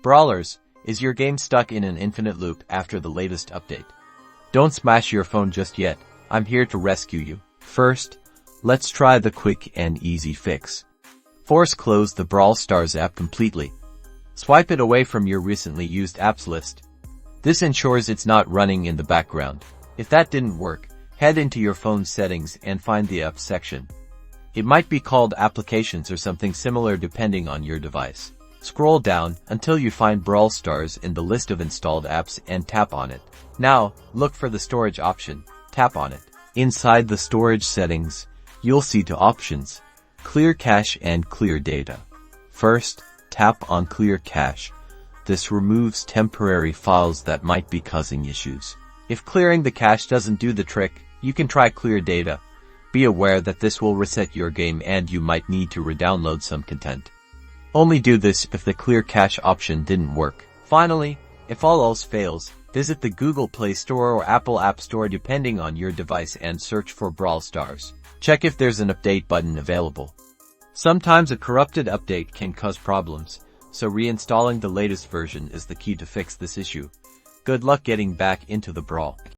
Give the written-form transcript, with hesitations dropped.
Brawlers, is your game stuck in an infinite loop after the latest update? Don't smash your phone just yet. I'm here to rescue you. First, let's try the quick and easy fix. Force close the Brawl Stars app completely. Swipe it away from your recently used apps list. This ensures it's not running in the background. If that didn't work, head into your phone's settings and find the apps section. It might be called applications or something similar depending on your device. Scroll down until you find Brawl Stars in the list of installed apps and tap on it. Now, look for the storage option. Tap on it. Inside the storage settings, you'll see two options: Clear Cache and Clear Data. First, tap on Clear Cache. This removes temporary files that might be causing issues. If clearing the cache doesn't do the trick, you can try Clear Data. Be aware that this will reset your game and you might need to re-download some content. Only do this if the Clear Cache option didn't work. Finally, if all else fails, visit the Google Play Store or Apple App Store depending on your device and search for Brawl Stars. Check if there's an update button available. Sometimes a corrupted update can cause problems, so reinstalling the latest version is the key to fix this issue. Good luck getting back into the Brawl.